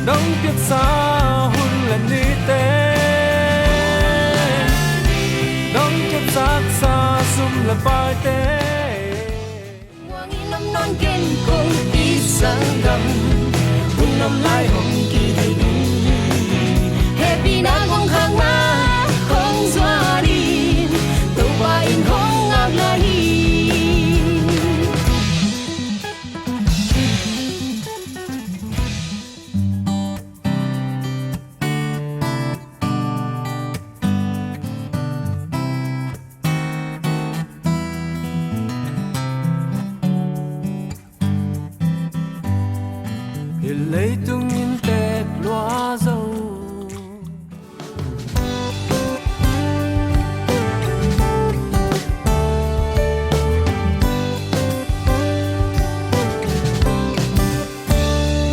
nông tiếc xa hun là ni tế nông tiếc xa sum là bài tế Hoàng in năm non kiên cùng đi sang gầm hun năm lai hồng kỳ đình happy na không khang ma không xóa đi tàu ba in không ngạc là đi lấy tung nhìn tẹt loa dâu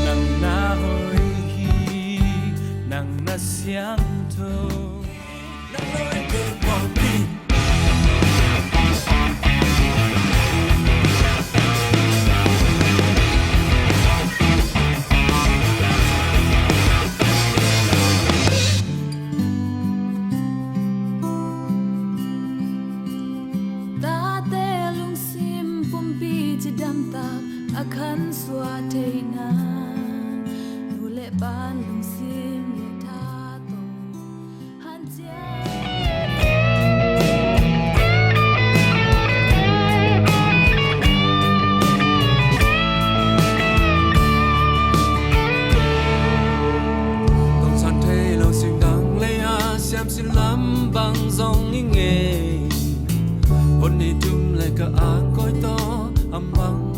nang na hoi hi nang na siang thu nang loi ke quang đi akan suate na nule ban lung sim le tha to han chia tông san thế lâu xinh đắng lấy xem xin lắm bằng dòng ý nghề hôn đi chung lại cả áng coi to âm băng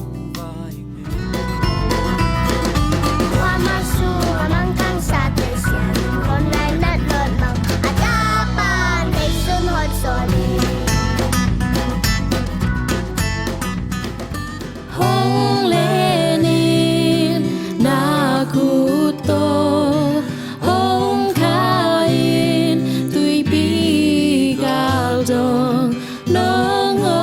nong